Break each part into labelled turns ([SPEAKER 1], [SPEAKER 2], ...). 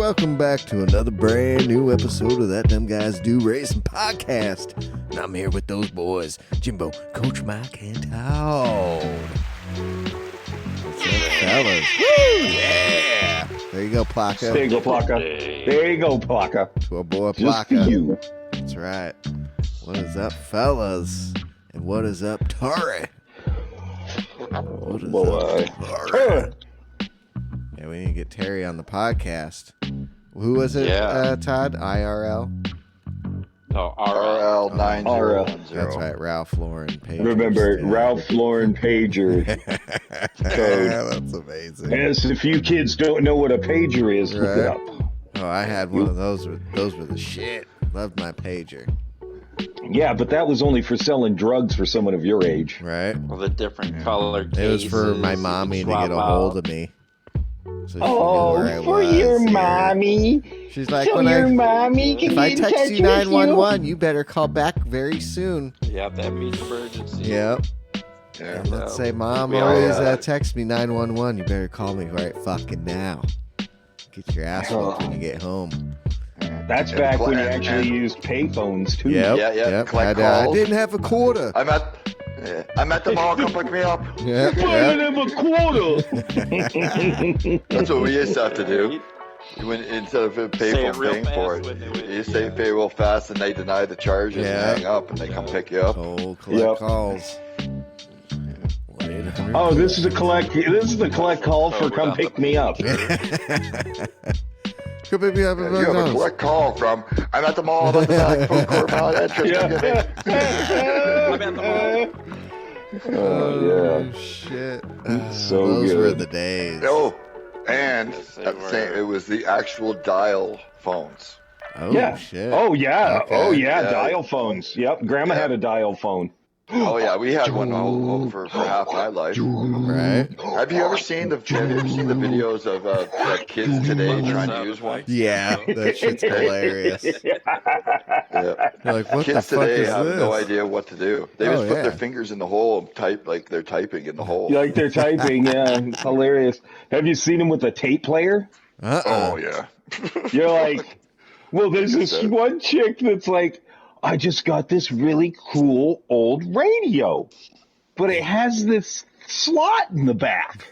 [SPEAKER 1] welcome back to another brand new episode of That Them Guys Do Racing Podcast. And I'm here with those boys, Jimbo, Coach Mike, and Todd. What's up, fellas? Woo! Yeah! There you go, Plaka.
[SPEAKER 2] There you go, Plaka. There you go, Plaka.
[SPEAKER 1] To our boy,
[SPEAKER 2] Just for
[SPEAKER 1] Plaka.
[SPEAKER 2] you.
[SPEAKER 1] That's right. What is up, fellas? And what is up, Tari? What is up, Tari? Yeah, we need to get Terry on the podcast. Who was it, Todd? IRL?
[SPEAKER 3] No, RL 9010.
[SPEAKER 1] That's right, Ralph Lauren Pager.
[SPEAKER 2] Remember, Ralph Lauren Pager code.
[SPEAKER 1] Yeah, that's amazing.
[SPEAKER 2] As if you kids don't know what a pager is, look it up.
[SPEAKER 1] Oh, I had one of those. Those were the shit. Loved my pager.
[SPEAKER 2] Yeah, but that was only for selling drugs for someone of your age.
[SPEAKER 1] Right?
[SPEAKER 3] Well, the different color cases.
[SPEAKER 1] It was for my mommy to get a hold of me. So
[SPEAKER 2] For your mommy.
[SPEAKER 1] She's like,
[SPEAKER 2] so your mommy can
[SPEAKER 1] if I
[SPEAKER 2] get in
[SPEAKER 1] text
[SPEAKER 2] touch
[SPEAKER 1] you
[SPEAKER 2] with
[SPEAKER 1] 911, you better call back very soon.
[SPEAKER 3] Yeah, that means emergency.
[SPEAKER 1] Yep.
[SPEAKER 3] Yeah,
[SPEAKER 1] And let's say, Mom, always text me 911. You better call me right fucking now. Get your ass whooped when you get home.
[SPEAKER 2] That's back when you actually used payphones, too.
[SPEAKER 1] Yep. I didn't have a quarter.
[SPEAKER 4] I'm at the mall. Come pick me up.
[SPEAKER 1] Yep.
[SPEAKER 2] Him a quarter.
[SPEAKER 4] That's what we used to have to do. Instead of paying for it, you say pay real fast, and they deny the charges and hang up, and they come pick you up.
[SPEAKER 1] Collect calls.
[SPEAKER 2] Oh, this is a collect. This is the collect call for come pick me up.
[SPEAKER 1] Come pick me up.
[SPEAKER 4] You have a collect call from. I'm at the mall. I'm at the back food court.
[SPEAKER 3] I'm at the mall.
[SPEAKER 2] Oh,
[SPEAKER 1] shit.
[SPEAKER 2] So
[SPEAKER 1] those
[SPEAKER 2] good.
[SPEAKER 1] were the days.
[SPEAKER 4] Oh, and it was the actual dial phones.
[SPEAKER 1] Oh,
[SPEAKER 2] yeah.
[SPEAKER 1] shit.
[SPEAKER 2] Oh, yeah.
[SPEAKER 1] Okay.
[SPEAKER 2] Oh, yeah. Dial phones. Yep. Grandma had a dial phone.
[SPEAKER 4] Oh yeah, we had one for half my life.
[SPEAKER 1] Right?
[SPEAKER 4] Have you ever seen the videos of like kids today trying to use one?
[SPEAKER 1] Yeah, that shit's hilarious.
[SPEAKER 4] Yeah.
[SPEAKER 1] They're like, what
[SPEAKER 4] Kids
[SPEAKER 1] the fuck
[SPEAKER 4] today
[SPEAKER 1] is
[SPEAKER 4] have
[SPEAKER 1] this?
[SPEAKER 4] no idea what to do. They just put their fingers in the hole and type like they're typing in the hole.
[SPEAKER 2] Like they're typing, yeah. It's hilarious. Have you seen them with a tape player?
[SPEAKER 4] Oh yeah.
[SPEAKER 2] You're like, well, there's this one chick that's like, I just got this really cool old radio, but it has this slot in the back.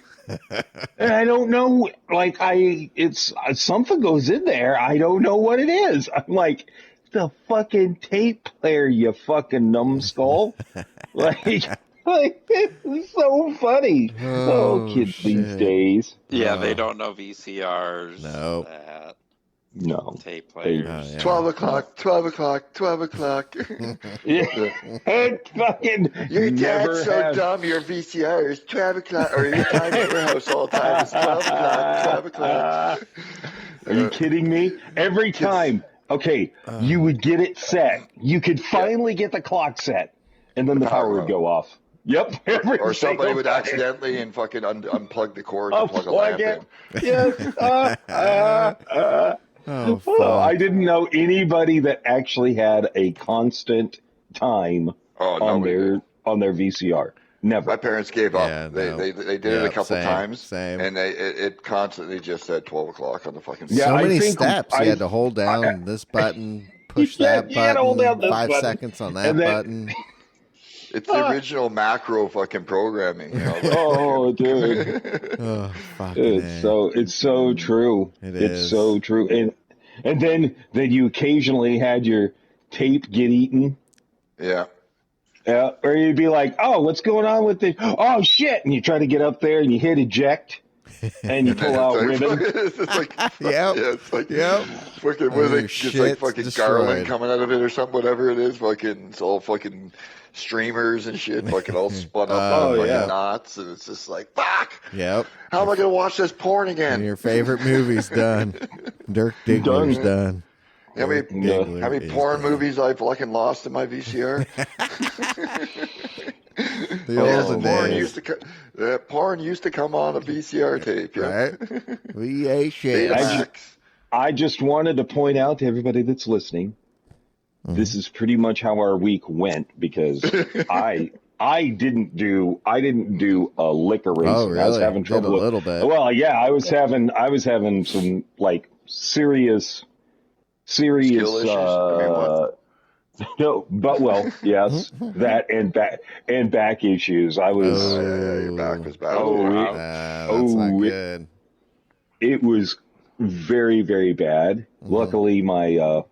[SPEAKER 2] And I don't know, like it's something goes in there. I don't know what it is. I'm like, the fucking tape player, you fucking numbskull. like it's so funny. Oh, kids these days.
[SPEAKER 3] Yeah, they don't know VCRs.
[SPEAKER 1] No.
[SPEAKER 2] No.
[SPEAKER 3] Tape players.
[SPEAKER 4] 12 o'clock.
[SPEAKER 2] Yeah. And fucking
[SPEAKER 4] Your dad's
[SPEAKER 2] never
[SPEAKER 4] so
[SPEAKER 2] have-
[SPEAKER 4] dumb, your VCR is 12 o'clock, or your time at your house all the time is 12 o'clock.
[SPEAKER 2] Are you kidding me? Every time, you would get it set. You could finally get the clock set, and then the power would go off. Yep.
[SPEAKER 4] Or somebody would accidentally and fucking unplug the cord to plug a lamp in.
[SPEAKER 2] Yes.
[SPEAKER 1] Oh, fuck.
[SPEAKER 2] I didn't know anybody that actually had a constant time on their VCR. Never.
[SPEAKER 4] My parents gave up.
[SPEAKER 1] Yeah,
[SPEAKER 4] They did it a couple times, and it constantly just said 12 o'clock on the fucking.
[SPEAKER 2] Yeah,
[SPEAKER 1] so
[SPEAKER 2] I
[SPEAKER 1] many
[SPEAKER 2] think
[SPEAKER 1] steps. You had to hold down this button, push that button,
[SPEAKER 2] hold down this
[SPEAKER 1] 5
[SPEAKER 2] button.
[SPEAKER 1] seconds on that button.
[SPEAKER 4] It's the original macro fucking programming. You know?
[SPEAKER 2] Oh, dude.
[SPEAKER 1] Oh, fuck.
[SPEAKER 2] It's so true.
[SPEAKER 1] It's
[SPEAKER 2] so true. And then you occasionally had your tape get eaten.
[SPEAKER 4] Yeah.
[SPEAKER 2] Yeah. Or you'd be like, oh, what's going on with this? Oh shit. And you try to get up there and you hit eject and you pull out ribbon.
[SPEAKER 4] It's like, it's like, fucking, what is it? It's like fucking garland coming out of it or something, whatever it is. Fucking, it's all fucking streamers and shit, fucking all spun up in fucking knots, and it's just like, fuck.
[SPEAKER 1] Yep.
[SPEAKER 4] How am I gonna watch this porn again?
[SPEAKER 1] And your favorite movie's done. Dirk Diggler's done.
[SPEAKER 4] How many porn movies I fucking lost in my VCR? Porn used to come on a VCR tape,
[SPEAKER 1] right? We ate shit.
[SPEAKER 2] I just wanted to point out to everybody that's listening, this is pretty much how our week went, because I didn't do a lick of racing.
[SPEAKER 1] Oh, really?
[SPEAKER 2] I was having trouble
[SPEAKER 1] a little bit.
[SPEAKER 2] Well, yeah, I was having some like serious.
[SPEAKER 4] Skill issues? I mean, what?
[SPEAKER 2] No, but yes, that and back issues. I was.
[SPEAKER 4] Yeah, your back was bad.
[SPEAKER 1] That's not good.
[SPEAKER 2] It was very, very bad. Luckily, I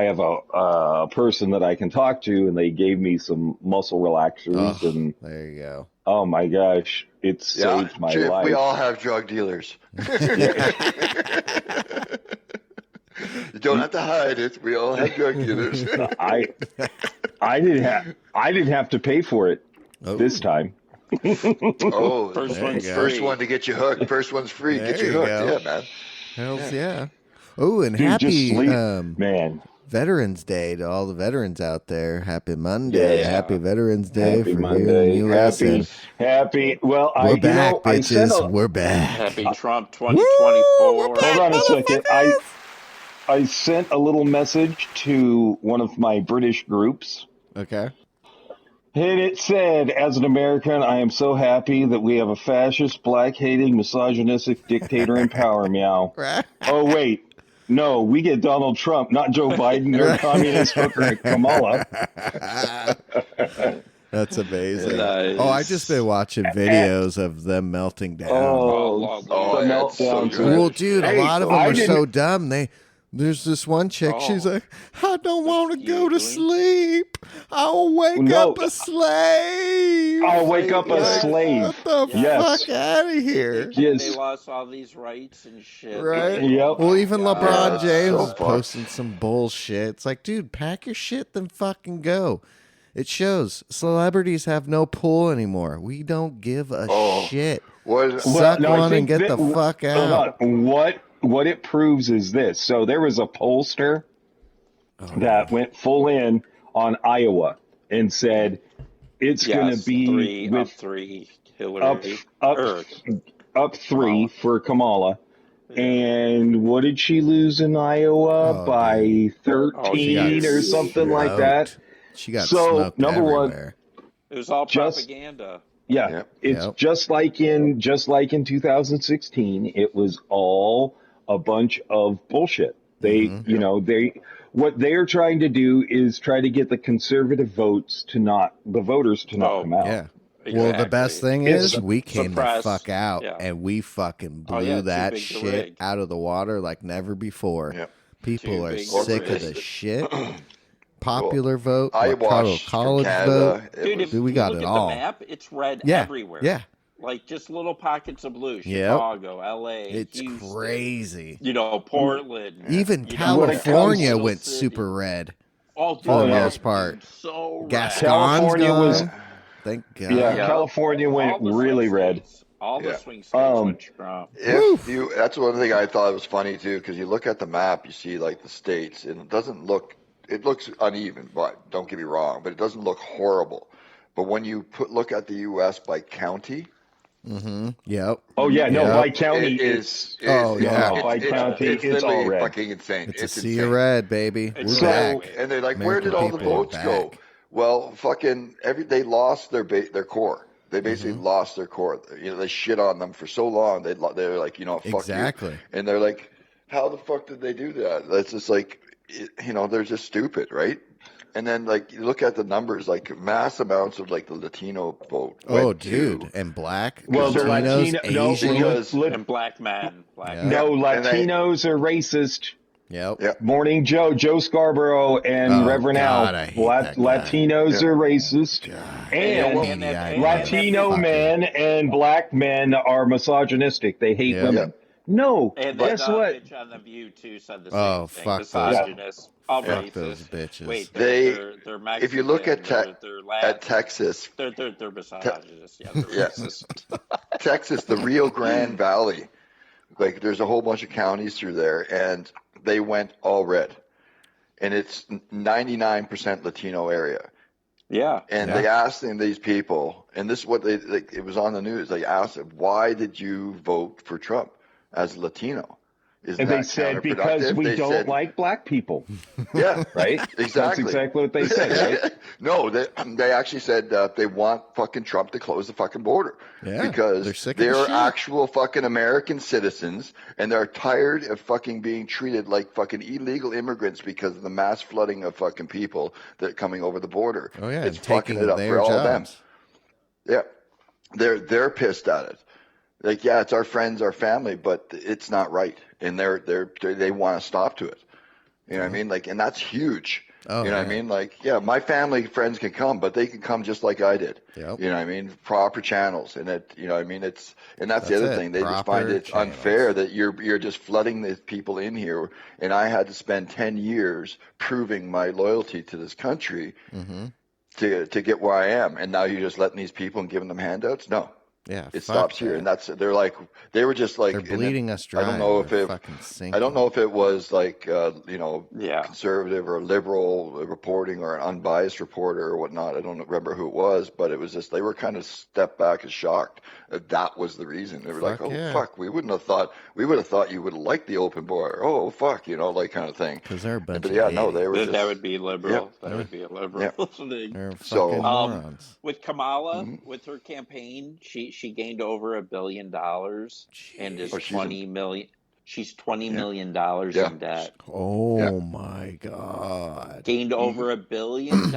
[SPEAKER 2] have a person that I can talk to, and they gave me some muscle relaxers, and
[SPEAKER 1] there you go.
[SPEAKER 2] Oh my gosh, it saved my life.
[SPEAKER 4] We all have drug dealers. You don't have to hide it. We all have drug dealers.
[SPEAKER 2] I didn't have to pay for it this time.
[SPEAKER 4] First one to get you hooked. First one's free.
[SPEAKER 1] There
[SPEAKER 4] Get you hooked. Yeah, man.
[SPEAKER 1] Hells yeah. Oh, and
[SPEAKER 2] Dude,
[SPEAKER 1] happy
[SPEAKER 2] man.
[SPEAKER 1] Veterans Day to all the veterans out there. Happy Monday. Yeah. Happy Veterans Day
[SPEAKER 2] happy
[SPEAKER 1] for
[SPEAKER 2] Monday.
[SPEAKER 1] you in the US.
[SPEAKER 2] Happy. Well,
[SPEAKER 1] we're back, bitches. We're back.
[SPEAKER 3] Happy Trump 2024.
[SPEAKER 2] Hold on a second. I sent a little message to one of my British groups.
[SPEAKER 1] Okay.
[SPEAKER 2] And it said, as an American, I am so happy that we have a fascist, black-hating, misogynistic dictator in power, meow. Oh, wait. No, we get Donald Trump, not Joe Biden or communist hooker Kamala.
[SPEAKER 1] That's amazing.
[SPEAKER 3] Nice.
[SPEAKER 1] Oh, I just been watching videos of them melting down.
[SPEAKER 2] The meltdown.
[SPEAKER 4] So
[SPEAKER 1] well, dude, a lot of them are so dumb. There's this one chick. She's like, I don't want to go to sleep. I'll wake up a slave.
[SPEAKER 2] I'll wake up a slave.
[SPEAKER 1] Get the fuck out of here.
[SPEAKER 3] Yes. They lost all these rights and shit.
[SPEAKER 1] Right?
[SPEAKER 2] Yep.
[SPEAKER 1] Well, even LeBron James
[SPEAKER 4] so
[SPEAKER 1] is posting some bullshit. It's like, dude, pack your shit, then fucking go. It shows celebrities have no pull anymore. We don't give a shit. Suck one and get the fuck out.
[SPEAKER 2] What it proves is this. So there was a pollster that went full in on Iowa and said it's going to be
[SPEAKER 3] up three Hillary
[SPEAKER 2] up three for Kamala. And what did she lose in Iowa by 13 or something like that?
[SPEAKER 1] She got smoked
[SPEAKER 2] number
[SPEAKER 1] everywhere.
[SPEAKER 3] It was all propaganda.
[SPEAKER 2] Yeah, it's just like in 2016. It was all a bunch of bullshit. What they're trying to do is try to get the conservative voters to not come out.
[SPEAKER 1] Yeah. Exactly. Well, the best thing is we came the fuck out and we fucking blew that shit out of the water like never before. Yep. People are sick of the shit. Popular vote, college vote.
[SPEAKER 3] Dude, if
[SPEAKER 1] we got
[SPEAKER 3] you
[SPEAKER 1] it
[SPEAKER 3] look
[SPEAKER 1] all.
[SPEAKER 3] at the map, it's red everywhere.
[SPEAKER 1] Yeah.
[SPEAKER 3] Like just little pockets of blue. Chicago, LA.
[SPEAKER 1] It's
[SPEAKER 3] Houston,
[SPEAKER 1] crazy.
[SPEAKER 3] Portland.
[SPEAKER 1] Even California went super red. For the most part.
[SPEAKER 3] So
[SPEAKER 1] Gascon's gone. Thank God.
[SPEAKER 2] Yeah, California went really red.
[SPEAKER 3] All the swing states went Trump.
[SPEAKER 4] That's one thing I thought was funny too, because you look at the map, you see like the states, and it looks uneven, but don't get me wrong, but it doesn't look horrible. But when you look at the U.S. by county.
[SPEAKER 1] Yep.
[SPEAKER 2] Oh yeah, no, by county
[SPEAKER 4] by
[SPEAKER 2] county it's all red.
[SPEAKER 4] Fucking insane.
[SPEAKER 1] It's a sea of red, baby. We're back.
[SPEAKER 4] And they're like,
[SPEAKER 1] American
[SPEAKER 4] where did all the votes go? Well, fucking they lost their core. They basically lost their core. They shit on them for so long. They're like, fuck
[SPEAKER 1] exactly.
[SPEAKER 4] You. And they're like, how the fuck did they do that? That's just like, they're just stupid, right? And then, like, you look at the numbers, like, mass amounts of, like, the Latino vote.
[SPEAKER 1] Oh, dude. And black.
[SPEAKER 2] Well, the
[SPEAKER 1] Latinos,
[SPEAKER 2] Asian.
[SPEAKER 3] And black men.
[SPEAKER 2] No, Latinos are racist.
[SPEAKER 1] Yep.
[SPEAKER 2] Morning Joe Scarborough and Reverend Al. Latinos are racist. God. And Latino men and black men are misogynistic. They hate women. No,
[SPEAKER 3] and
[SPEAKER 2] guess what?
[SPEAKER 3] Bitch on the View too said the same thing. Misogynist. All
[SPEAKER 1] fuck those bitches.
[SPEAKER 3] Wait,
[SPEAKER 4] they're
[SPEAKER 3] Mexican,
[SPEAKER 4] if you look at Texas,
[SPEAKER 3] they're misogynist. They're racist.
[SPEAKER 4] Texas, the Rio Grande Valley, like there's a whole bunch of counties through there, and they went all red, and it's 99% Latino area.
[SPEAKER 3] Yeah.
[SPEAKER 4] And they asked these people, and this is what it was on the news. They asked them, why did you vote for Trump as Latino?
[SPEAKER 2] And they said because we don't like black people.
[SPEAKER 4] Yeah,
[SPEAKER 2] right.
[SPEAKER 4] Exactly.
[SPEAKER 2] That's exactly what they said. Right?
[SPEAKER 4] No, they actually said they want fucking Trump to close the fucking border because they're actual fucking American citizens and they're tired of fucking being treated like fucking illegal immigrants because of the mass flooding of fucking people that are coming over the border.
[SPEAKER 1] Oh yeah,
[SPEAKER 4] it's fucking it up for all of them. Yeah, they're pissed at it. Like, yeah, it's our friends, our family, but it's not right, and they want to stop to it. You know what I mean? Like, and that's huge. You know what I mean? Like, yeah, my family friends can come, but they can come just like I did.
[SPEAKER 1] Yep.
[SPEAKER 4] You know what I mean? Proper channels, and you know what I mean? That's the other thing. They just find it unfair that you're just flooding the people in here, and I had to spend 10 years proving my loyalty to this country to get where I am, and now you're just letting these people and giving them handouts? No.
[SPEAKER 1] Yeah,
[SPEAKER 4] it stops here, and they were just like
[SPEAKER 1] they're bleeding us dry.
[SPEAKER 4] I don't know if it was like conservative or liberal reporting or an unbiased reporter or whatnot. I don't remember who it was, but it was just they were kind of stepped back and shocked that was the reason. They were fuck, we would have thought you would have liked the open border. Oh fuck, like kind of thing.
[SPEAKER 1] Because they're a bunch
[SPEAKER 4] of
[SPEAKER 3] that would be liberal. That would be a liberal thing.
[SPEAKER 1] Morons.
[SPEAKER 3] With Kamala, with her campaign, she gained over $1 billion and is $20 million. She's $20 million in debt.
[SPEAKER 1] Oh my God!
[SPEAKER 3] Gained over $1 billion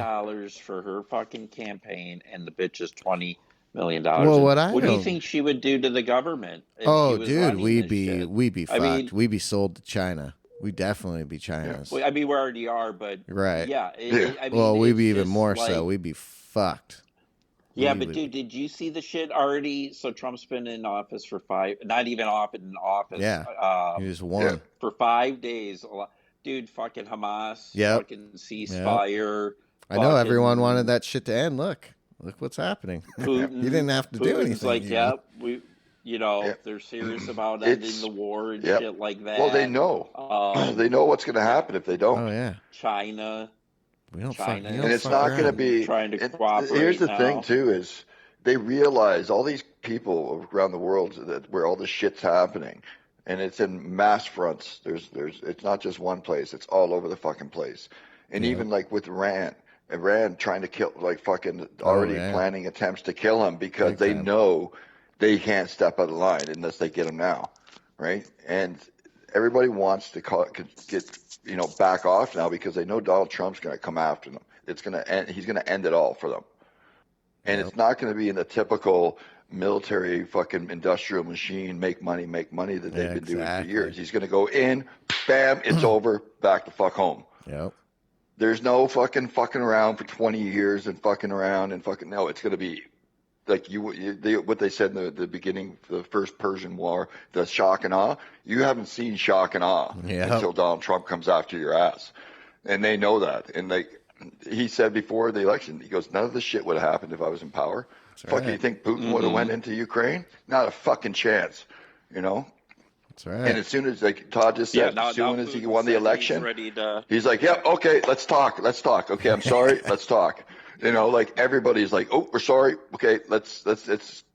[SPEAKER 3] for her fucking campaign, and the bitch is $20 million.
[SPEAKER 1] Well, what
[SPEAKER 3] do you think she would do to the government?
[SPEAKER 1] Oh, dude, we'd be fucked. I mean, we'd be sold to China. We'd definitely be China's.
[SPEAKER 3] Well, I mean, we already are, but
[SPEAKER 1] right.
[SPEAKER 3] Yeah.
[SPEAKER 1] I mean, we'd be even more so. We'd be fucked.
[SPEAKER 3] Yeah, but dude, did you see the shit already? So Trump's been in office for not even in office.
[SPEAKER 1] Yeah, he just won.
[SPEAKER 3] For 5 days. Dude, fucking Hamas, fucking ceasefire.
[SPEAKER 1] I know everyone wanted that shit to end. Look what's happening.
[SPEAKER 3] Putin,
[SPEAKER 1] you didn't have to do anything.
[SPEAKER 3] Like, they're serious about ending the war and shit like that.
[SPEAKER 4] Well, they know. They know what's going to happen if they don't.
[SPEAKER 1] Oh, yeah.
[SPEAKER 3] China.
[SPEAKER 4] And it's not going to be
[SPEAKER 3] trying to cooperate.
[SPEAKER 4] Here's the thing too: is they realize all these people around the world where all this shit's happening, and it's in mass fronts. It's not just one place; it's all over the fucking place. And even like with Iran trying to kill, like fucking already planning attempts to kill him because they know they can't step out of line unless they get him now, right? And everybody wants to get back off now because they know Donald Trump's going to come after them. He's going to end it all for them. And it's not going to be in the typical military fucking industrial machine, make money that they've been doing for years. He's going to go in, bam, it's over, back to fuck home.
[SPEAKER 1] Yep.
[SPEAKER 4] There's no fucking around for 20 years and fucking around and fucking, no, it's going to be like what they said in the beginning, the first Persian War, the shock and awe. You haven't seen shock and awe until Donald Trump comes after your ass, and they know that. And he said before the election, he goes, "None of this shit would have happened if I was in power." Fuck, you think Putin would have went into Ukraine? Not a fucking chance.
[SPEAKER 1] That's right.
[SPEAKER 4] And as soon as, like Todd just said, as soon as he won the election, he's like, "Yeah, okay, let's talk. Okay, I'm sorry, let's talk." Like everybody's like, "Oh, we're sorry. Okay, let's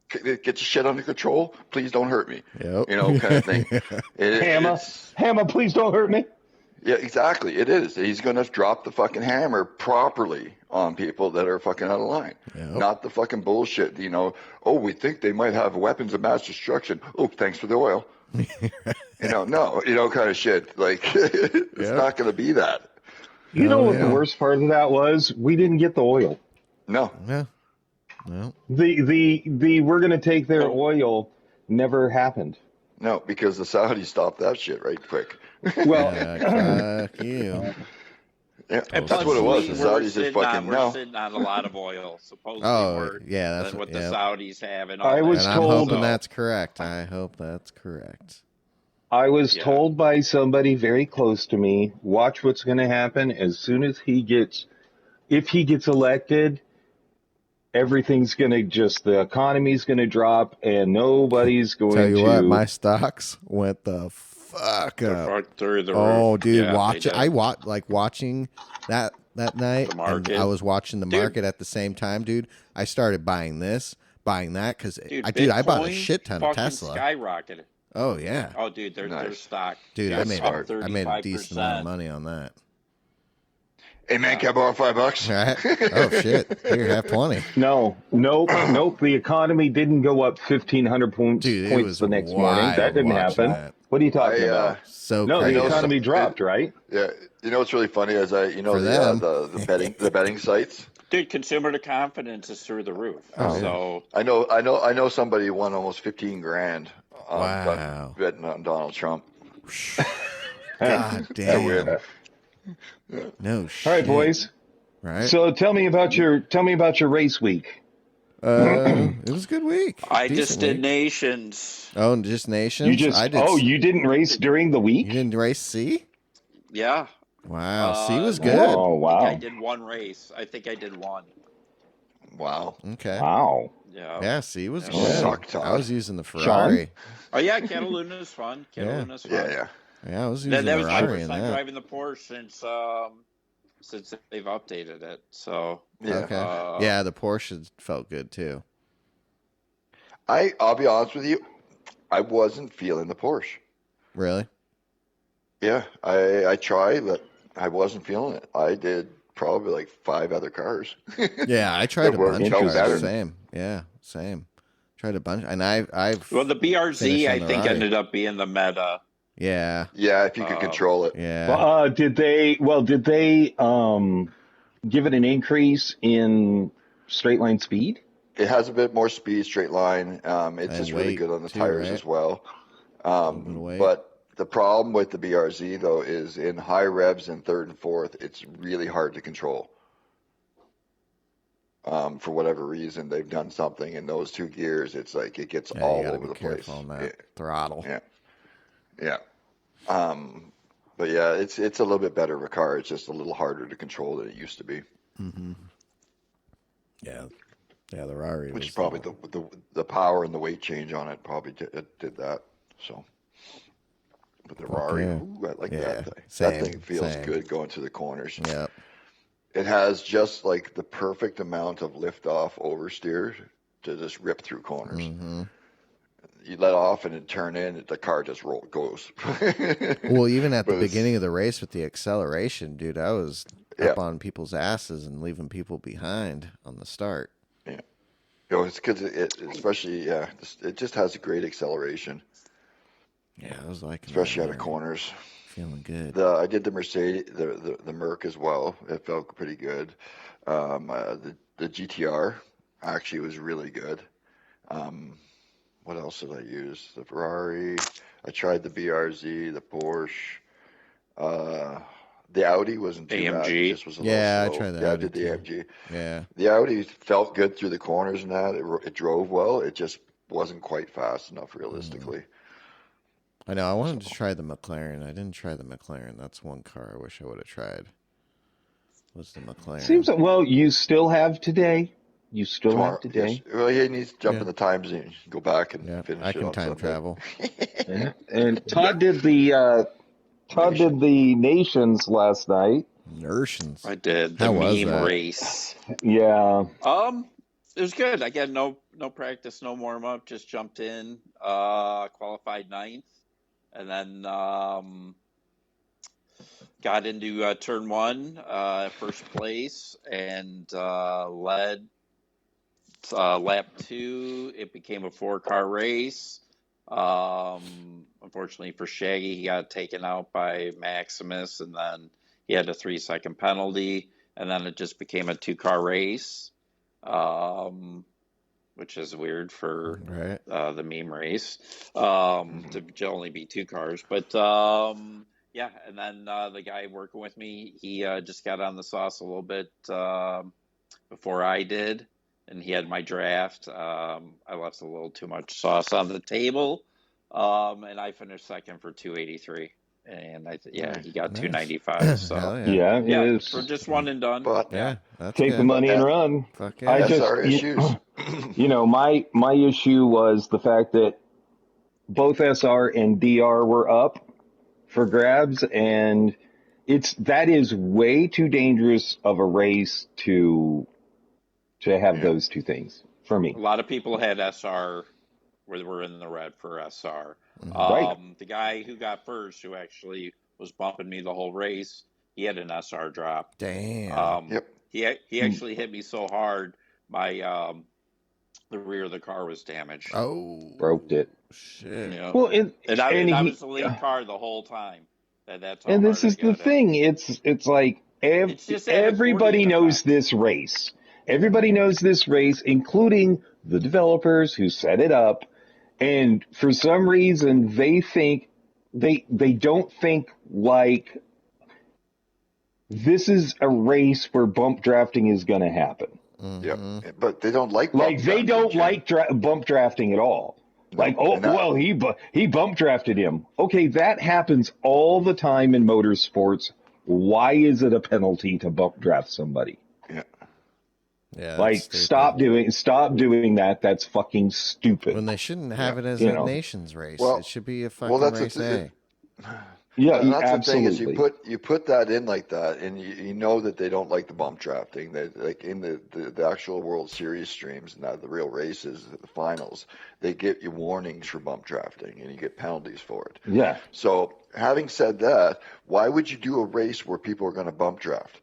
[SPEAKER 4] get your shit under control. Please don't hurt me."
[SPEAKER 1] Yep.
[SPEAKER 4] Kind of thing.
[SPEAKER 2] Hammer, please don't hurt me.
[SPEAKER 4] Yeah, exactly. It is. He's going to drop the fucking hammer properly on people that are fucking out of line.
[SPEAKER 1] Yep.
[SPEAKER 4] Not the fucking bullshit. Oh, we think they might have weapons of mass destruction. Oh, thanks for the oil. No, kind of shit. Like it's not going to be that.
[SPEAKER 2] You know what the worst part of that was? We didn't get the oil.
[SPEAKER 4] No.
[SPEAKER 1] Yeah. No.
[SPEAKER 2] The we're going to take their oil never happened.
[SPEAKER 4] No, because the Saudis stopped that shit right quick.
[SPEAKER 2] Well,
[SPEAKER 1] fuck you.
[SPEAKER 4] Yeah, that's what it was. The Saudis just fucking
[SPEAKER 3] we're sitting on a lot of oil, supposedly.
[SPEAKER 1] That's
[SPEAKER 3] what the Saudis have. And
[SPEAKER 2] I was
[SPEAKER 1] I'm
[SPEAKER 2] told.
[SPEAKER 1] hoping that's correct. I hope that's correct.
[SPEAKER 2] I was told by somebody very close to me, watch what's going to happen as soon as if he gets elected, everything's going to the economy's going to drop and nobody's going to.
[SPEAKER 1] Tell you what, my stocks went the fuck up.
[SPEAKER 3] Through the
[SPEAKER 1] roof. Dude, watching that night. And I was watching the market at the same time, dude. I started buying that because I bought a shit ton of Tesla.
[SPEAKER 3] Skyrocketed.
[SPEAKER 1] Oh yeah.
[SPEAKER 3] Oh, dude, they're stock.
[SPEAKER 1] Dude, I made a decent amount of
[SPEAKER 3] 35%.
[SPEAKER 1] money on that.
[SPEAKER 4] Hey man, can I borrow $5?
[SPEAKER 1] Right? Oh shit! Here, have 20.
[SPEAKER 2] Nope. The economy didn't go up 1,500 points the next morning. That didn't happen.
[SPEAKER 1] That.
[SPEAKER 2] What are you talking about?
[SPEAKER 1] So
[SPEAKER 2] no,
[SPEAKER 1] crazy.
[SPEAKER 2] the economy dropped, right?
[SPEAKER 4] Yeah. You know what's really funny is the betting sites.
[SPEAKER 3] Dude, consumer confidence is through the roof.
[SPEAKER 1] Oh,
[SPEAKER 3] so
[SPEAKER 4] I know somebody won almost $15,000
[SPEAKER 1] Wow.
[SPEAKER 4] betting on Donald Trump.
[SPEAKER 1] God damn. No shit.
[SPEAKER 2] All right, boys.
[SPEAKER 1] Right.
[SPEAKER 2] So tell me about your race week.
[SPEAKER 1] It was a good week.
[SPEAKER 3] I
[SPEAKER 1] Decent
[SPEAKER 3] just did
[SPEAKER 1] week.
[SPEAKER 3] Nations.
[SPEAKER 1] Oh, just Nations?
[SPEAKER 2] You didn't race during the week?
[SPEAKER 1] You didn't race C?
[SPEAKER 3] Yeah.
[SPEAKER 1] Wow. C was good.
[SPEAKER 2] Oh, wow.
[SPEAKER 3] I did one race. I think I did one.
[SPEAKER 4] Wow.
[SPEAKER 1] Okay.
[SPEAKER 2] Wow.
[SPEAKER 3] Yeah.
[SPEAKER 1] Yeah, C was
[SPEAKER 3] Yeah.
[SPEAKER 1] good.
[SPEAKER 4] Sucked,
[SPEAKER 1] I was using the Ferrari.
[SPEAKER 3] Oh yeah, Cataluna's fun. Cataluna's fun.
[SPEAKER 4] Yeah.
[SPEAKER 1] Yeah, I was using
[SPEAKER 3] That
[SPEAKER 1] the
[SPEAKER 3] was my
[SPEAKER 1] Ferrari
[SPEAKER 3] first
[SPEAKER 1] in
[SPEAKER 3] time
[SPEAKER 1] that.
[SPEAKER 3] driving the Porsche since they've updated it. So
[SPEAKER 4] Yeah.
[SPEAKER 1] Okay. Yeah, the Porsche felt good too.
[SPEAKER 4] I'll be honest with you, I wasn't feeling the Porsche.
[SPEAKER 1] Really?
[SPEAKER 4] Yeah, I tried, but I wasn't feeling it. I did probably like 5 other cars.
[SPEAKER 1] Yeah, I tried a bunch of cars.
[SPEAKER 4] better.
[SPEAKER 1] Same. Yeah, same. Tried a bunch, and I've
[SPEAKER 3] the BRZ
[SPEAKER 1] finished on
[SPEAKER 3] I
[SPEAKER 1] the
[SPEAKER 3] think
[SPEAKER 1] Rari.
[SPEAKER 3] ended up being the meta.
[SPEAKER 1] Yeah.
[SPEAKER 4] Yeah, if you could control it.
[SPEAKER 1] Yeah.
[SPEAKER 2] Did they give it an increase in straight line speed?
[SPEAKER 4] It has a bit more speed, straight line. It's just really
[SPEAKER 1] weight,
[SPEAKER 4] good on the
[SPEAKER 1] too,
[SPEAKER 4] tires
[SPEAKER 1] right?
[SPEAKER 4] as well.
[SPEAKER 1] bit of weight.
[SPEAKER 4] But the problem with the BRZ though is in high revs and third and fourth, it's really hard to control. For whatever reason, they've done something in those 2 gears. It's like it gets
[SPEAKER 1] Yeah,
[SPEAKER 4] all
[SPEAKER 1] you gotta
[SPEAKER 4] over
[SPEAKER 1] be
[SPEAKER 4] the place.
[SPEAKER 1] careful on that throttle.
[SPEAKER 4] Yeah. But yeah, it's a little bit better of a car. It's just a little harder to control than it used to be.
[SPEAKER 1] Mm-hmm. Yeah. Yeah, the Rari
[SPEAKER 4] Which
[SPEAKER 1] was
[SPEAKER 4] is probably the power and the weight change on it probably did that. So, but the Rari, ooh, I like that thing. That thing feels good going through the corners.
[SPEAKER 1] Yeah.
[SPEAKER 4] It has just like the perfect amount of lift off oversteer to just rip through corners.
[SPEAKER 1] Mm-hmm.
[SPEAKER 4] You let off and it turn in, the car just goes.
[SPEAKER 1] Well, even at the beginning of the race with the acceleration, dude, I was up on people's asses and leaving people behind on the start.
[SPEAKER 4] Yeah. It's because it just has a great acceleration.
[SPEAKER 1] Yeah, I was like,
[SPEAKER 4] especially out of corners.
[SPEAKER 1] Feeling good.
[SPEAKER 4] I did the Mercedes, the Merc as well. It felt pretty good. The GTR actually was really good. What else did I use? The Ferrari. I tried the BRZ, the Porsche. The Audi wasn't too bad. It just was a little slow.
[SPEAKER 1] I tried the Audi.
[SPEAKER 4] I did the AMG.
[SPEAKER 1] Yeah.
[SPEAKER 4] The Audi felt good through the corners and that. It drove well. It just wasn't quite fast enough, realistically.
[SPEAKER 1] I know. I wanted to try the McLaren. I didn't try the McLaren. That's one car I wish I would have tried. Was the McLaren?
[SPEAKER 2] Seems well. You still have today. You still have today.
[SPEAKER 4] Yes. Well, he needs to jump in the times and go back and finish
[SPEAKER 1] I
[SPEAKER 4] it
[SPEAKER 1] can
[SPEAKER 4] on
[SPEAKER 1] time
[SPEAKER 4] Sunday.
[SPEAKER 1] travel.
[SPEAKER 2] And Todd did the Nations last night.
[SPEAKER 1] Nations.
[SPEAKER 3] I did the
[SPEAKER 1] How was
[SPEAKER 3] meme
[SPEAKER 1] that?
[SPEAKER 3] race.
[SPEAKER 2] Yeah.
[SPEAKER 3] It was good. I got no practice, no warm up. Just jumped in, qualified 9th, and then got into turn 1, first place, and led lap 2. It became a 4-car race. Unfortunately for Shaggy, he got taken out by Maximus, and then he had a 3-second penalty, and then it just became a 2-car race, which is weird for the meme race, to only be 2 cars. But yeah, and then the guy working with me, he just got on the sauce a little bit before I did, and he had my draft. I left a little too much sauce on the table, and I finished second for 283. And he got 295. So
[SPEAKER 2] yeah,
[SPEAKER 3] for just one and done.
[SPEAKER 4] But
[SPEAKER 1] that's
[SPEAKER 2] take
[SPEAKER 1] good.
[SPEAKER 2] the money and run.
[SPEAKER 1] Fuck yeah.
[SPEAKER 4] That's our issues.
[SPEAKER 2] My issue was the fact that both SR and DR were up for grabs, and that is way too dangerous of a race to have those two things for me.
[SPEAKER 3] A lot of people had SR, were in the red for SR.
[SPEAKER 2] Right.
[SPEAKER 3] The guy who got first, who actually was bumping me the whole race, he had an SR drop.
[SPEAKER 1] Damn.
[SPEAKER 3] He actually hit me so hard, my the rear of the car was damaged.
[SPEAKER 1] Oh,
[SPEAKER 2] broke it.
[SPEAKER 1] Shit.
[SPEAKER 3] Yeah.
[SPEAKER 2] Well,
[SPEAKER 3] and I was the lead car the whole time. That's how
[SPEAKER 2] and
[SPEAKER 3] hard
[SPEAKER 2] this is
[SPEAKER 3] I
[SPEAKER 2] the
[SPEAKER 3] got
[SPEAKER 2] thing. It's like
[SPEAKER 3] It's just that
[SPEAKER 2] everybody
[SPEAKER 3] accordion
[SPEAKER 2] knows
[SPEAKER 3] effect.
[SPEAKER 2] this race. Everybody knows this race, including the developers who set it up. And for some reason, they think they don't think like this is a race where bump drafting is going to happen.
[SPEAKER 4] Yeah, but they don't like
[SPEAKER 2] Like they don't like bump drafting at all. Like, well, he bump drafted him. Okay, that happens all the time in motorsports. Why is it a penalty to bump draft somebody?
[SPEAKER 1] Yeah.
[SPEAKER 2] Like, stop doing that. That's fucking stupid.
[SPEAKER 1] When they shouldn't have it as a nations race. It should be a fucking race A.
[SPEAKER 2] Yeah,
[SPEAKER 4] that's
[SPEAKER 2] absolutely.
[SPEAKER 4] the thing is you put that in like that, and you know that they don't like the bump drafting. They like in the actual World Series streams, not the real races, the finals. They give you warnings for bump drafting, and you get penalties for it.
[SPEAKER 2] Yeah.
[SPEAKER 4] So having said that, why would you do a race where people are going to bump draft?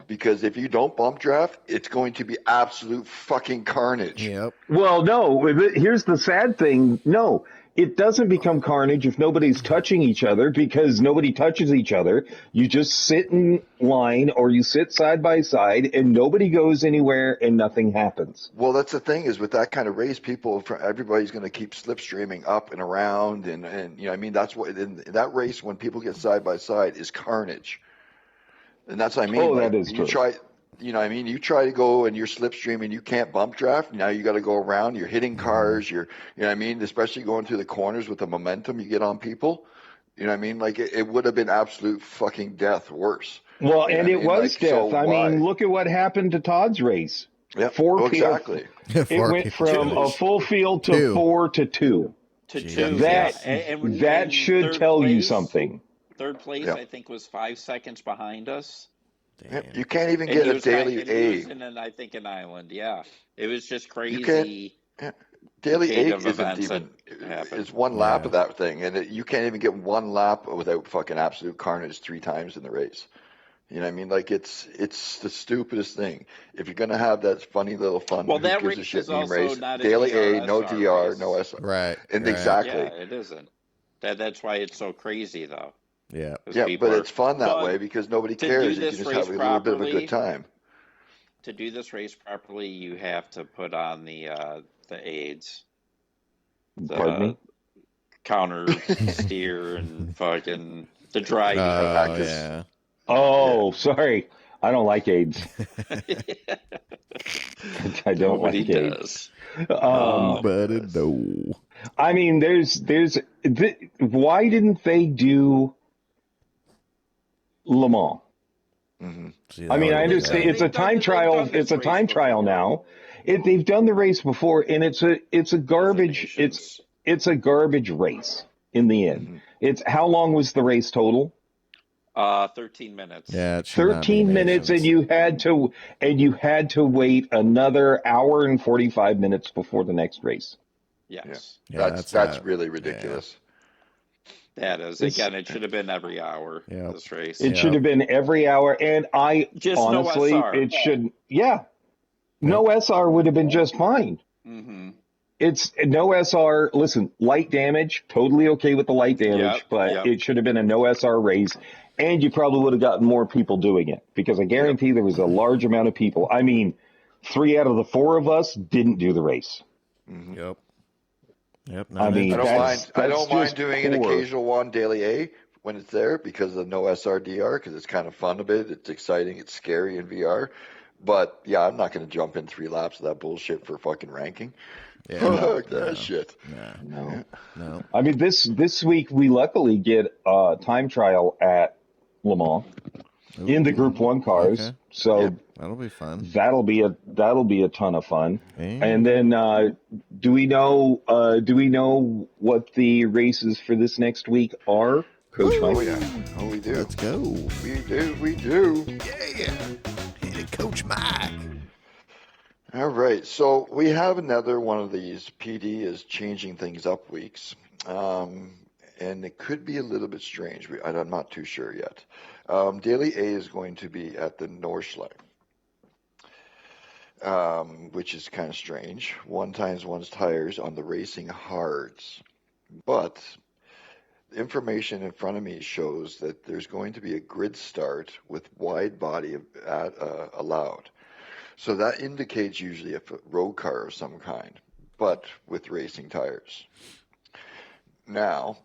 [SPEAKER 4] Because if you don't bump draft, it's going to be absolute fucking carnage.
[SPEAKER 1] Yep.
[SPEAKER 2] Well, no. Here's the sad thing. No. It doesn't become carnage if nobody's touching each other, because nobody touches each other. You just sit in line or you sit side by side and nobody goes anywhere and nothing happens.
[SPEAKER 4] Well, that's the thing is with that kind of race, everybody's going to keep slipstreaming up and around. And you know what I mean? That's what in that race, when people get side by side, is carnage. And that's what I mean.
[SPEAKER 2] Oh, that is true.
[SPEAKER 4] You know what I mean? You try to go and you're slipstreaming, you can't bump draft. Now you got to go around. You're hitting cars. You know what I mean? Especially going through the corners with the momentum you get on people. You know what I mean? Like it would have been absolute fucking death worse.
[SPEAKER 2] Well, and it was death.
[SPEAKER 4] So
[SPEAKER 2] I mean, look at what happened to Todd's race.
[SPEAKER 4] Yep.
[SPEAKER 2] Exactly. It went from a full field to 4 to 2.
[SPEAKER 3] To 2.
[SPEAKER 2] That should tell you something.
[SPEAKER 3] Third place, I think, was 5 seconds behind us.
[SPEAKER 4] Yep. You can't even get a daily A.
[SPEAKER 3] And I think an island, yeah. It was just crazy.
[SPEAKER 4] Daily A isn't even it's one lap of that thing, and you can't even get one lap without fucking absolute carnage 3 times in the race. You know what I mean? Like it's the stupidest thing. If you're gonna have that funny little fun,
[SPEAKER 3] well, that
[SPEAKER 4] gives
[SPEAKER 3] race
[SPEAKER 4] a shit
[SPEAKER 3] is also
[SPEAKER 4] race,
[SPEAKER 3] not
[SPEAKER 4] daily
[SPEAKER 3] a
[SPEAKER 4] A, no DR, race. No SR.
[SPEAKER 1] Right.
[SPEAKER 4] And exactly.
[SPEAKER 3] Yeah, it isn't. That's why it's so crazy, though.
[SPEAKER 1] Yeah.
[SPEAKER 4] Yeah, but it's fun that way because nobody cares. You can just have a little bit of a good time.
[SPEAKER 3] To do this race properly, you have to put on the aids.
[SPEAKER 2] Pardon me?
[SPEAKER 3] Counter steer and fucking the driving practice.
[SPEAKER 1] Yeah.
[SPEAKER 2] Oh, sorry. I don't like AIDS. I don't like AIDS.
[SPEAKER 1] But no.
[SPEAKER 2] I mean, why didn't they do Le Mans?
[SPEAKER 4] Mm-hmm.
[SPEAKER 1] See,
[SPEAKER 2] I mean, I understand it's a time trial. It's a time trial now. They've done the race before, and it's a garbage. It's a garbage race in the end.
[SPEAKER 4] Mm-hmm.
[SPEAKER 2] It's how long was the race total?
[SPEAKER 3] 13 minutes.
[SPEAKER 1] Yeah,
[SPEAKER 2] 13 minutes, and you had to wait another hour and 45 minutes before the next race.
[SPEAKER 3] Yes.
[SPEAKER 4] Yeah, that's really ridiculous.
[SPEAKER 3] Yeah. That is. Again, it should have been every hour. This race.
[SPEAKER 2] It should have been every hour, and honestly,
[SPEAKER 3] no SR.
[SPEAKER 2] it should. Yeah, no SR would have been just fine.
[SPEAKER 3] Mm-hmm.
[SPEAKER 2] It's no SR. Listen, light damage, totally okay with the light damage, but it should have been a no SR race, and you probably would have gotten more people doing it because I guarantee there was a large amount of people. I mean, 3 out of the 4 of us didn't do the race.
[SPEAKER 4] Mm-hmm.
[SPEAKER 1] Yep.
[SPEAKER 2] I mean,
[SPEAKER 4] I don't mind doing an occasional one daily A when it's there because of no SRDR because it's kind of fun a bit. It's exciting. It's scary in VR. But yeah, I'm not going to jump in 3 laps of that bullshit for fucking ranking.
[SPEAKER 1] Yeah,
[SPEAKER 4] Fuck that shit.
[SPEAKER 2] No. I mean, this week we luckily get a time trial at Le Mans in the Group 1 cars. So
[SPEAKER 1] that'll be fun.
[SPEAKER 2] That'll be a ton of fun. And then do we know what the races for this next week are, Coach Mike?
[SPEAKER 4] Oh yeah. Oh, we do.
[SPEAKER 1] Let's go.
[SPEAKER 4] We do.
[SPEAKER 1] Yeah. Hey, Coach Mike.
[SPEAKER 4] All right, so we have another one of these. PD is changing things up weeks. And it could be a little bit strange. I'm not too sure yet. Daily A is going to be at the Nordschleife, which is kind of strange. 1x1's tires on the racing hards. But the information in front of me shows that there's going to be a grid start with wide body allowed. So that indicates usually a road car of some kind, but with racing tires. Now,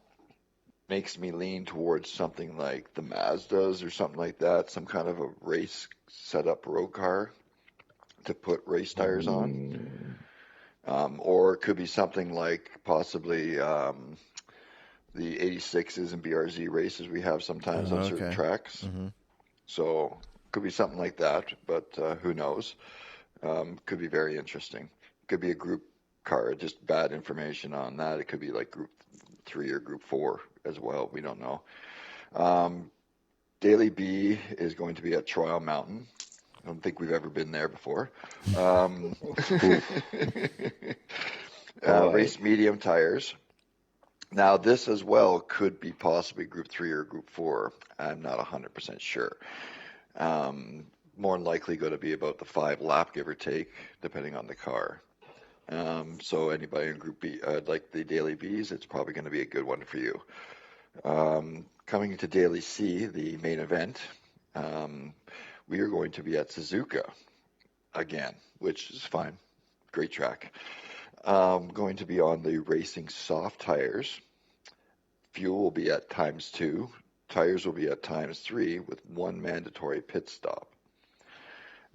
[SPEAKER 4] makes me lean towards something like the Mazdas or something like that, some kind of a race setup road car to put race tires on. Or it could be something like possibly the 86s and BRZ races we have sometimes on certain tracks. Mm-hmm. So it could be something like that, but who knows? Could be very interesting. Could be a group car, just bad information on that. It could be like group 3 or group 4 as well. We don't know. Daily B is going to be at Trial Mountain. I don't think we've ever been there before. Race medium tires. Now, this as well could be possibly group 3 or group 4. I'm not 100% sure. More than likely going to be about the 5 lap, give or take, depending on the car. So anybody in Group B, like the Daily Bs, it's probably going to be a good one for you. Coming to Daily C, the main event, we are going to be at Suzuka again, which is fine. Great track. Going to be on the racing soft tires. Fuel will be at ×2. Tires will be at ×3 with 1 mandatory pit stop.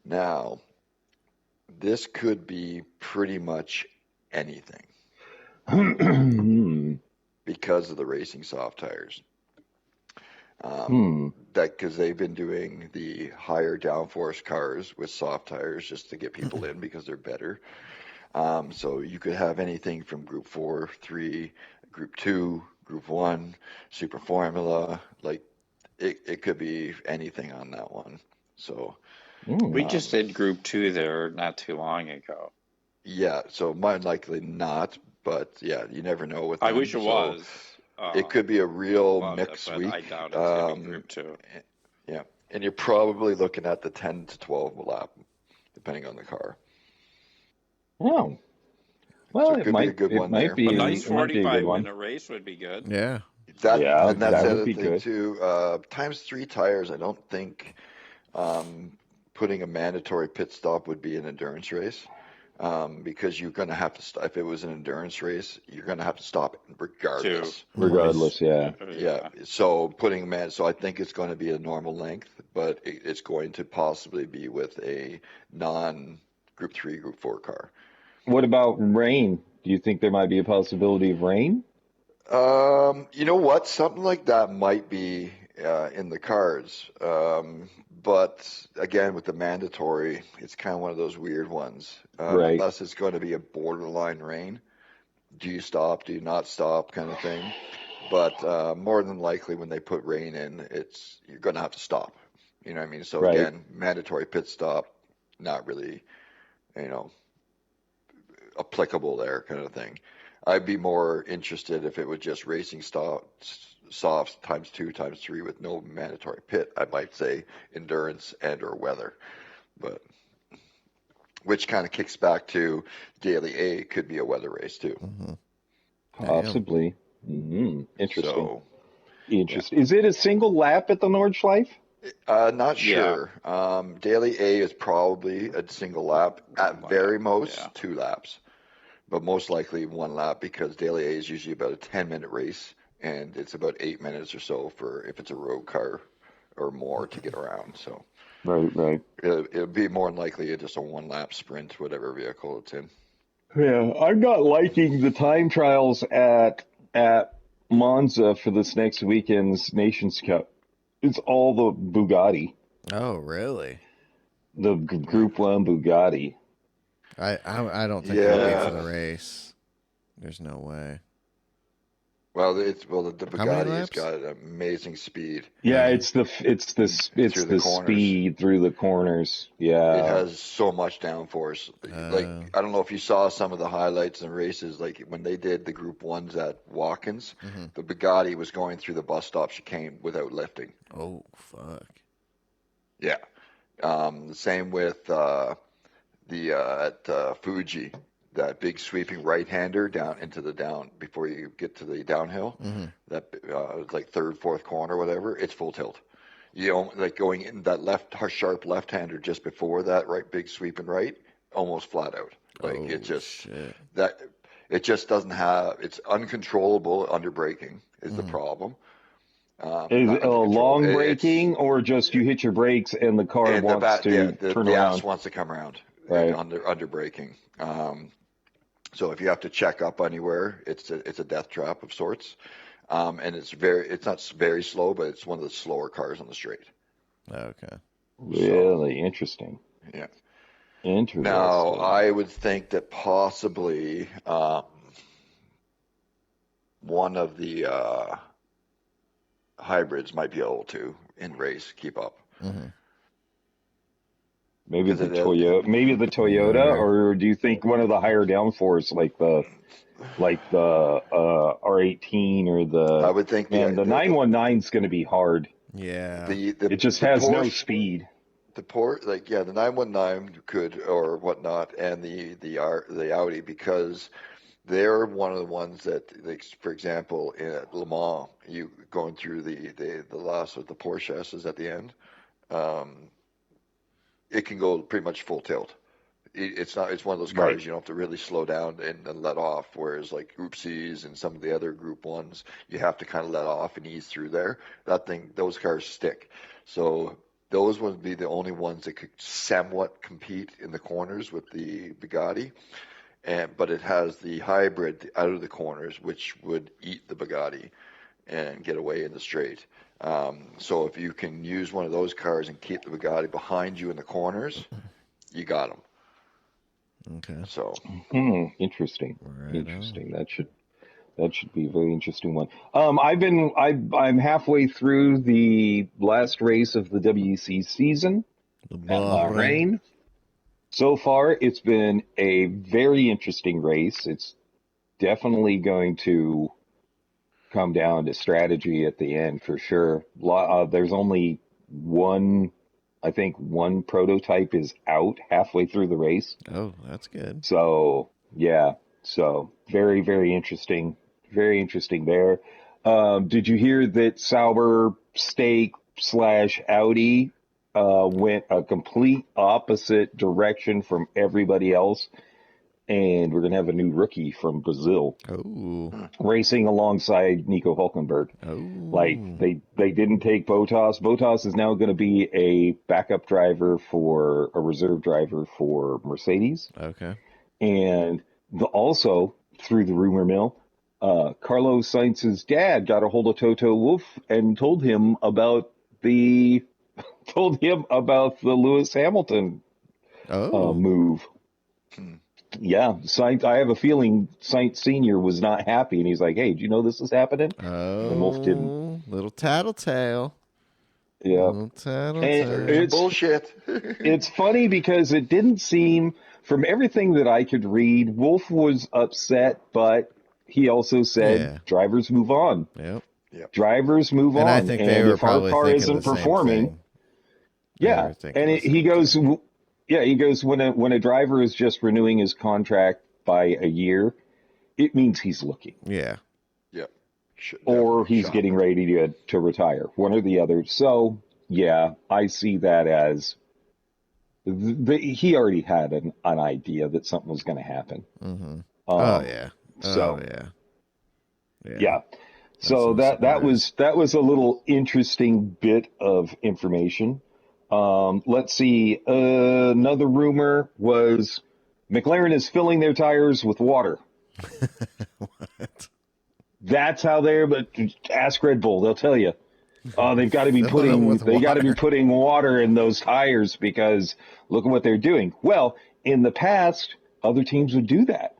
[SPEAKER 4] Now, this could be pretty much anything because of the racing soft tires. That because they've been doing the higher downforce cars with soft tires just to get people in because they're better. So you could have anything from Group 4, 3, Group 2, Group 1, Super Formula. Like it could be anything on that one. So.
[SPEAKER 3] We just did Group 2 there not too long ago.
[SPEAKER 4] Yeah, so more likely not, but yeah, you never know with them.
[SPEAKER 3] I wish it was.
[SPEAKER 4] It could be a real mixed week.
[SPEAKER 3] I doubt it's going to be Group 2.
[SPEAKER 4] Yeah, and you're probably looking at the 10 to 12 lap, depending on the car.
[SPEAKER 2] Oh. Well,
[SPEAKER 4] so it could be a good one there.
[SPEAKER 3] A nice 45-minute race would be good.
[SPEAKER 1] Yeah.
[SPEAKER 4] And that's the other thing, too. ×3 tires, I don't think putting a mandatory pit stop would be an endurance race because you're going to have to stop. If it was an endurance race, you're going to have to stop regardless. Yeah. So so I think it's going to be a normal length, but it's going to possibly be with a non-Group 3, Group 4 car.
[SPEAKER 2] What about rain? Do you think there might be a possibility of rain?
[SPEAKER 4] You know what? Something like that might be in the cards. But again, with the mandatory, it's kind of one of those weird ones.
[SPEAKER 2] Right.
[SPEAKER 4] Unless it's going to be a borderline rain. Do you stop? Do you not stop? Kind of thing. But more than likely, when they put rain in, you're going to have to stop. You know what I mean? So again, mandatory pit stop, not really, applicable there, kind of thing. I'd be more interested if it was just racing softs ×2, ×3 with no mandatory pit. I might say endurance and or weather, but which kind of kicks back to Daily A could be a weather race too.
[SPEAKER 2] Mm-hmm. Possibly. Mm-hmm. Interesting.
[SPEAKER 4] So,
[SPEAKER 2] interesting. Yeah. Is it a single lap at the Nordschleife?
[SPEAKER 4] Not sure. Yeah. Daily A is probably a single lap at very most 2 laps, but most likely 1 lap because Daily A is usually about a 10-minute race. And it's about 8 minutes or so for if it's a road car or more to get around. So,
[SPEAKER 2] right.
[SPEAKER 4] It'll be more than likely just a 1-lap sprint, whatever vehicle it's in.
[SPEAKER 2] Yeah, I'm not liking the time trials at Monza for this next weekend's Nations Cup. It's all the Bugatti.
[SPEAKER 1] Oh, really?
[SPEAKER 2] The Group 1 Bugatti.
[SPEAKER 1] I don't think they'll be for the race. There's no way.
[SPEAKER 4] Well, the Bugatti's got amazing speed.
[SPEAKER 2] Yeah, it's the speed through the corners. Yeah,
[SPEAKER 4] it has so much downforce. Like, I don't know if you saw some of the highlights and races. Like when they did the Group 1s at Watkins, the Bugatti was going through the bus stop chicane without lifting.
[SPEAKER 1] Oh fuck.
[SPEAKER 4] Yeah. The same with at Fuji. That big sweeping right-hander down into the down before you get to the downhill, that it's like third, fourth corner, whatever. It's full tilt. You know, like going in that sharp left-hander just before that big sweeping right, almost flat out. Like it just doesn't have. It's uncontrollable under braking is the problem.
[SPEAKER 2] Is it long braking or just you hit your brakes and the car wants to turn
[SPEAKER 4] the
[SPEAKER 2] around?
[SPEAKER 4] ass wants to come around
[SPEAKER 2] right
[SPEAKER 4] under braking. So if you have to check up anywhere, it's a death trap of sorts, and it's not very slow, but it's one of the slower cars on the straight.
[SPEAKER 1] Okay.
[SPEAKER 2] Really interesting.
[SPEAKER 4] Yeah.
[SPEAKER 2] Interesting.
[SPEAKER 4] Now I would think that possibly one of the hybrids might be able to in race keep up.
[SPEAKER 2] Maybe the Toyota, or do you think one of the higher downforce, like the R18 or the?
[SPEAKER 4] I would think
[SPEAKER 2] the 919 is going to be hard.
[SPEAKER 1] Yeah,
[SPEAKER 2] it just has no speed.
[SPEAKER 4] The 919 could or whatnot, and the Audi, because they're one of the ones that, like, for example, at Le Mans, you going through the last with the Porsche is at the end. It can go pretty much full tilt. It's one of those cars you don't have to really slow down and let off. Whereas like Group C's and some of the other Group 1s, you have to kind of let off and ease through there. Those cars stick. So those would be the only ones that could somewhat compete in the corners with the Bugatti. But it has the hybrid out of the corners, which would eat the Bugatti and get away in the straight. So if you can use one of those cars and keep the Bugatti behind you in the corners, you got them.
[SPEAKER 1] Okay.
[SPEAKER 4] So
[SPEAKER 2] interesting.
[SPEAKER 1] Right
[SPEAKER 2] interesting. On. That should be a very interesting one. I'm halfway through the last race of the WEC season at Bahrain. So far, it's been a very interesting race. It's definitely going to come down to strategy at the end for sure. There's only one prototype is out halfway through the race.
[SPEAKER 1] Oh, that's good.
[SPEAKER 2] So yeah, very, very interesting. Very interesting there. Did you hear that Sauber Stake / Audi went a complete opposite direction from everybody else? And we're going to have a new rookie from Brazil racing alongside Nico Hülkenberg. Like they didn't take Bottas. Bottas is now going to be a backup driver a reserve driver for Mercedes.
[SPEAKER 1] Okay.
[SPEAKER 2] And also through the rumor mill, Carlos Sainz's dad got a hold of Toto Wolff and told him about the Lewis Hamilton move. Yeah, Sainz. I have a feeling Sainz Senior was not happy, and he's like, "Hey, do you know this is happening?" And Wolff didn't.
[SPEAKER 1] Little tattletale.
[SPEAKER 2] Yeah,
[SPEAKER 1] little tattletale.
[SPEAKER 2] It's
[SPEAKER 4] bullshit.
[SPEAKER 2] It's funny because it didn't seem, from everything that I could read, Wolff was upset, but he also said, "Drivers move on."
[SPEAKER 1] Yep.
[SPEAKER 2] Drivers move on.
[SPEAKER 1] I think they were probably thinking the same thing.
[SPEAKER 2] He goes. Yeah, he goes, when a driver is just renewing his contract by a year, it means he's looking.
[SPEAKER 1] Yeah.
[SPEAKER 2] Or he's getting ready to retire, one or the other. So, yeah, I see that as he already had an idea that something was going to happen. So that was a little interesting bit of information. Let's see. Another rumor was McLaren is filling their tires with water.
[SPEAKER 1] What?
[SPEAKER 2] That's how but ask Red Bull. They'll tell you. They've got to be putting water in those tires because look at what they're doing. Well, in the past, other teams would do that.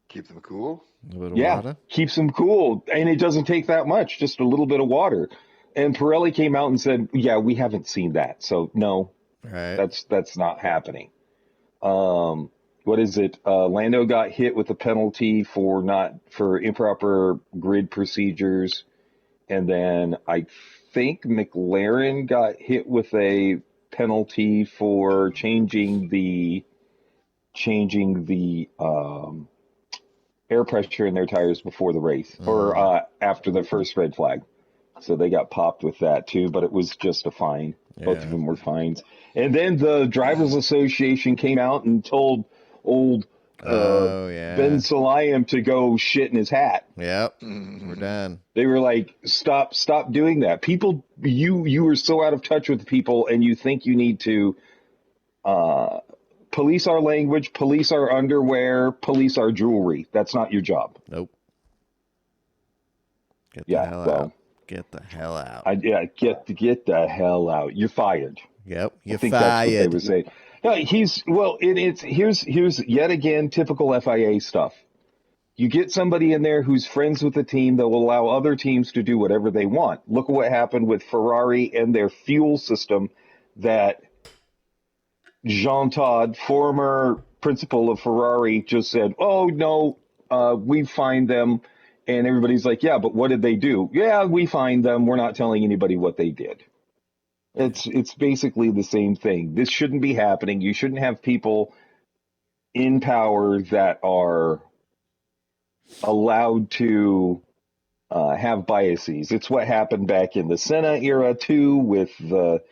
[SPEAKER 4] Keep them cool.
[SPEAKER 1] A little water?
[SPEAKER 2] Keeps them cool. And it doesn't take that much, just a little bit of water. And Pirelli came out and said, yeah, we haven't seen that. So no, that's not happening. What is it? Lando got hit with a penalty for improper grid procedures. And then I think McLaren got hit with a penalty for changing the air pressure in their tires before the race or after the first red flag. So they got popped with that too, but it was just a fine. Both of them were fines. And then the Drivers Association came out and told old Ben Sulayem to go shit in his hat.
[SPEAKER 1] Yep. We're done.
[SPEAKER 2] They were like, stop doing that. People, you are so out of touch with people, and you think you need to police our language, police our underwear, police our jewelry. That's not your job.
[SPEAKER 1] Nope. Get the hell out. Get the hell out.
[SPEAKER 2] Get the hell out. You're fired.
[SPEAKER 1] Yep. You're
[SPEAKER 2] fired.
[SPEAKER 1] That's what
[SPEAKER 2] they were saying. No, here's yet again typical FIA stuff. You get somebody in there who's friends with the team that will allow other teams to do whatever they want. Look at what happened with Ferrari and their fuel system that Jean Todt, former principal of Ferrari, just said, oh, no, we fined them. And everybody's like, yeah, but what did they do? Yeah, we fined them. We're not telling anybody what they did. It's basically the same thing. This shouldn't be happening. You shouldn't have people in power that are allowed to have biases. It's what happened back in the Senna era too, with the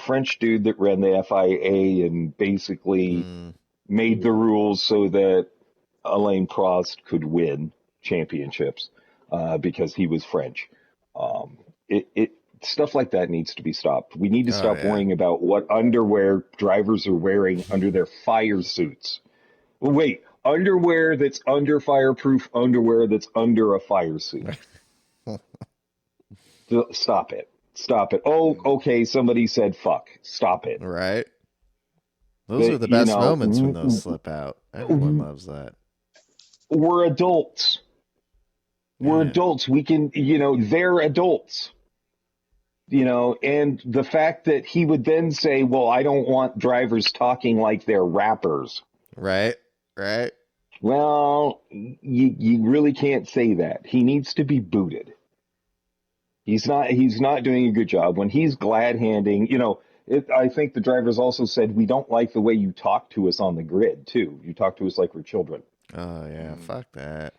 [SPEAKER 2] French dude that ran the FIA and basically made the rules so that Alain Prost could win championships because he was French. Stuff like that needs to be stopped. We need to stop worrying about what underwear drivers are wearing under their fire suits. Wait, underwear that's under fireproof underwear that's under a fire suit. Stop it. Oh, okay, somebody said fuck. Stop it.
[SPEAKER 1] Right. Those are the best moments when those slip out. Everyone loves that.
[SPEAKER 2] We're adults. We're adults. We can, they're adults. And the fact that he would then say, well, I don't want drivers talking like they're rappers.
[SPEAKER 1] Right.
[SPEAKER 2] Well, you really can't say that. He needs to be booted. He's not doing a good job. When he's glad handing, I think the drivers also said, we don't like the way you talk to us on the grid too. You talk to us like we're children.
[SPEAKER 1] Oh yeah. Fuck that.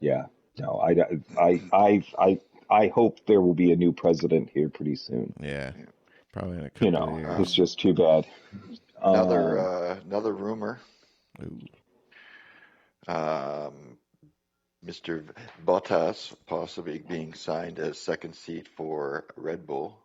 [SPEAKER 2] Yeah. No, I hope there will be a new president here pretty soon.
[SPEAKER 1] Yeah, probably in a couple of years.
[SPEAKER 2] It's just too bad.
[SPEAKER 4] Another rumor. Mr. Bottas possibly being signed as second seat for Red Bull.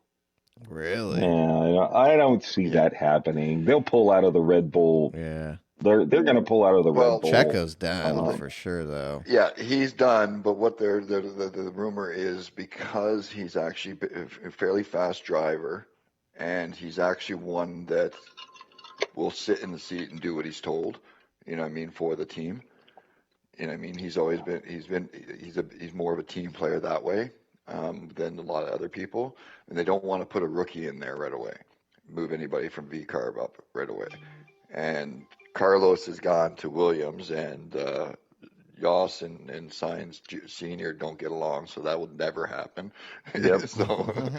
[SPEAKER 1] Really?
[SPEAKER 2] Yeah, I don't see that happening. They'll pull out of the Red Bull.
[SPEAKER 1] Yeah.
[SPEAKER 2] They're going to pull out of the Red Bull.
[SPEAKER 1] Checo's done for sure, though.
[SPEAKER 4] Yeah, he's done. But what the rumor is, because he's actually a fairly fast driver, and he's actually one that will sit in the seat and do what he's told. For the team. He's always been. He's more of a team player that way than a lot of other people, and they don't want to put a rookie in there right away. Move anybody from V-Carb up right away, and Carlos has gone to Williams, and Yoss and Sainz Sr. don't get along, so that will never happen.
[SPEAKER 2] Yep.
[SPEAKER 4] So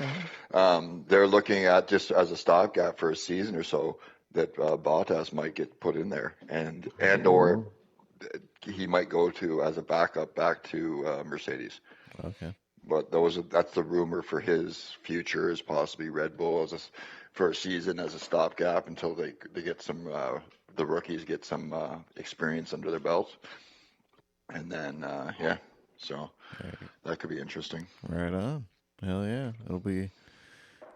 [SPEAKER 4] they're looking at just as a stopgap for a season or so that Bottas might get put in there, and or he might go to as a backup back to Mercedes.
[SPEAKER 1] Okay.
[SPEAKER 4] But that's the rumor for his future, is possibly Red Bull for a season as a stopgap until they get some. The rookies get some experience under their belts, and then so that could be interesting.
[SPEAKER 1] Right on. Hell yeah, it'll be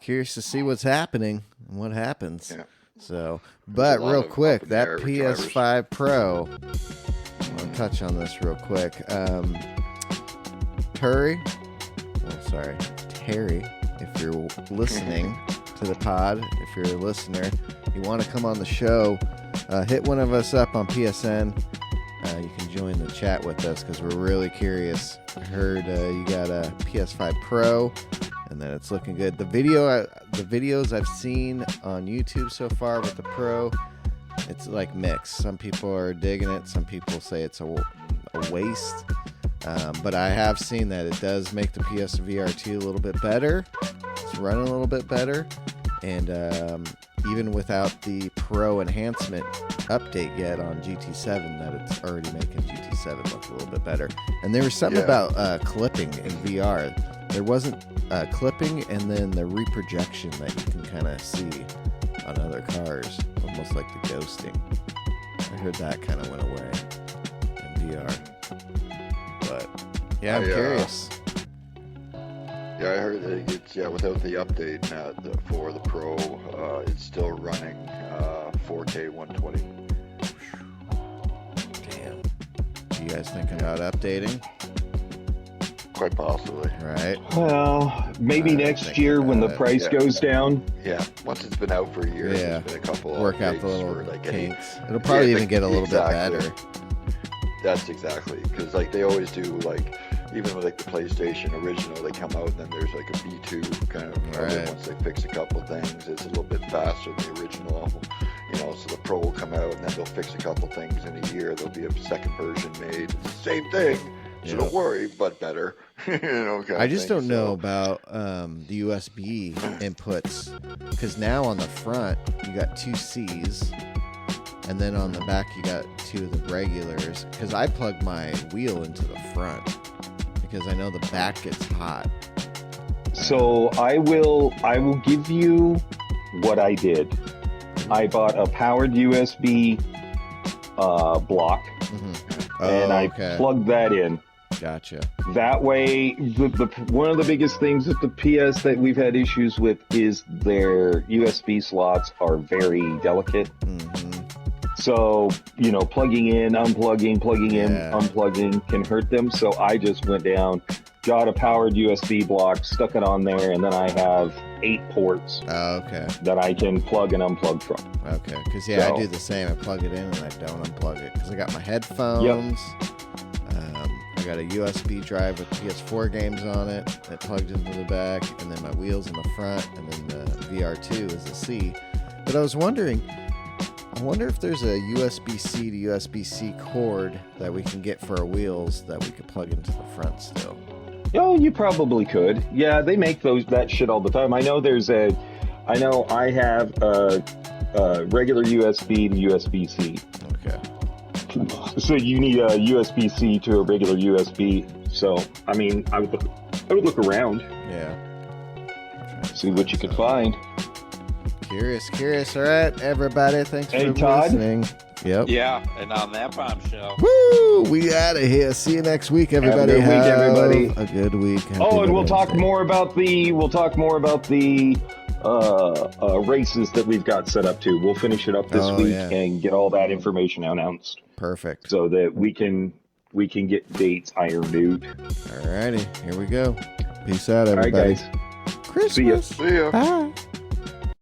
[SPEAKER 1] curious to see what's happening and what happens. Yeah. So, but real quick, that PS5 Pro. I'll touch on this real quick. Terry, if you're listening to the pod, if you're a listener, you want to come on the show. Hit one of us up on PSN. you can join the chat with us because we're really curious. I heard you got a PS5 Pro and that it's looking good. The videos I've seen on YouTube so far with the Pro, it's like mixed. Some people are digging it. Some people say it's a waste. But I have seen that it does make the PSVR 2 a little bit better. It's running a little bit better. And even without the Pro enhancement update yet on GT7, that it's already making GT7 look a little bit better. And there was something about clipping in VR. There wasn't clipping and then the reprojection that you can kind of see on other cars, almost like the ghosting. I heard that kind of went away in VR. But yeah, I'm curious.
[SPEAKER 4] Yeah, I heard that it's without the update for the Pro, it's still running 4K 120.
[SPEAKER 1] Damn. You guys thinking about updating?
[SPEAKER 4] Quite possibly.
[SPEAKER 1] Right.
[SPEAKER 2] Well, maybe next year when the price goes down.
[SPEAKER 4] Yeah, once it's been out for a year, there's been a couple
[SPEAKER 1] work out the little
[SPEAKER 4] like
[SPEAKER 1] kinks. It'll probably even get a little bit better.
[SPEAKER 4] That's exactly, because like they always do, like even with like the PlayStation original, they come out and then there's like a V2 kind of once they fix a couple things, it's a little bit faster than the original, so the Pro will come out and then they'll fix a couple things in a year, there'll be a second version made, it's the same thing, so don't worry, but better.
[SPEAKER 1] I just don't know about the USB inputs, because now on the front you got 2 C's and then on the back you got 2 of the regulars, because I plug my wheel into the front because I know the back gets hot.
[SPEAKER 2] So I will give you what I did. I bought a powered USB block, and I plugged that in.
[SPEAKER 1] Gotcha.
[SPEAKER 2] That way, one of the biggest things with the PS that we've had issues with is their USB slots are very delicate. So, plugging in, unplugging, plugging in, unplugging can hurt them. So I just went down, got a powered USB block, stuck it on there, and then I have 8 ports that I can plug and unplug from.
[SPEAKER 1] Okay, because I do the same. I plug it in and I don't unplug it because I got my headphones. I got a USB drive with PS4 games on it that plugged into the back, and then my wheels in the front, and then the VR2 is a C. But I was wondering, if there's a USB-C to USB-C cord that we can get for our wheels that we could plug into the front still.
[SPEAKER 2] Oh, you probably could. Yeah, they make that shit all the time. I know I have a regular USB to USB-C.
[SPEAKER 1] Okay.
[SPEAKER 2] So you need a USB-C to a regular USB. So, I mean, I would look around.
[SPEAKER 1] Yeah.
[SPEAKER 2] See what you could find.
[SPEAKER 1] Curious. All right, everybody. Thanks for
[SPEAKER 2] Todd.
[SPEAKER 1] listening. Yep.
[SPEAKER 3] Yeah, and on that bombshell.
[SPEAKER 1] Woo! We out of here. See you next week, everybody.
[SPEAKER 2] Have a
[SPEAKER 1] good week.
[SPEAKER 2] And we'll talk more about the races that we've got set up too. We'll finish it up this week and get all that information announced.
[SPEAKER 1] Perfect.
[SPEAKER 2] So that we can get dates ironed out.
[SPEAKER 1] All righty, here we go. Peace out, everybody.
[SPEAKER 2] All right, guys.
[SPEAKER 1] Christmas.
[SPEAKER 2] See ya.
[SPEAKER 4] See ya.
[SPEAKER 1] Bye.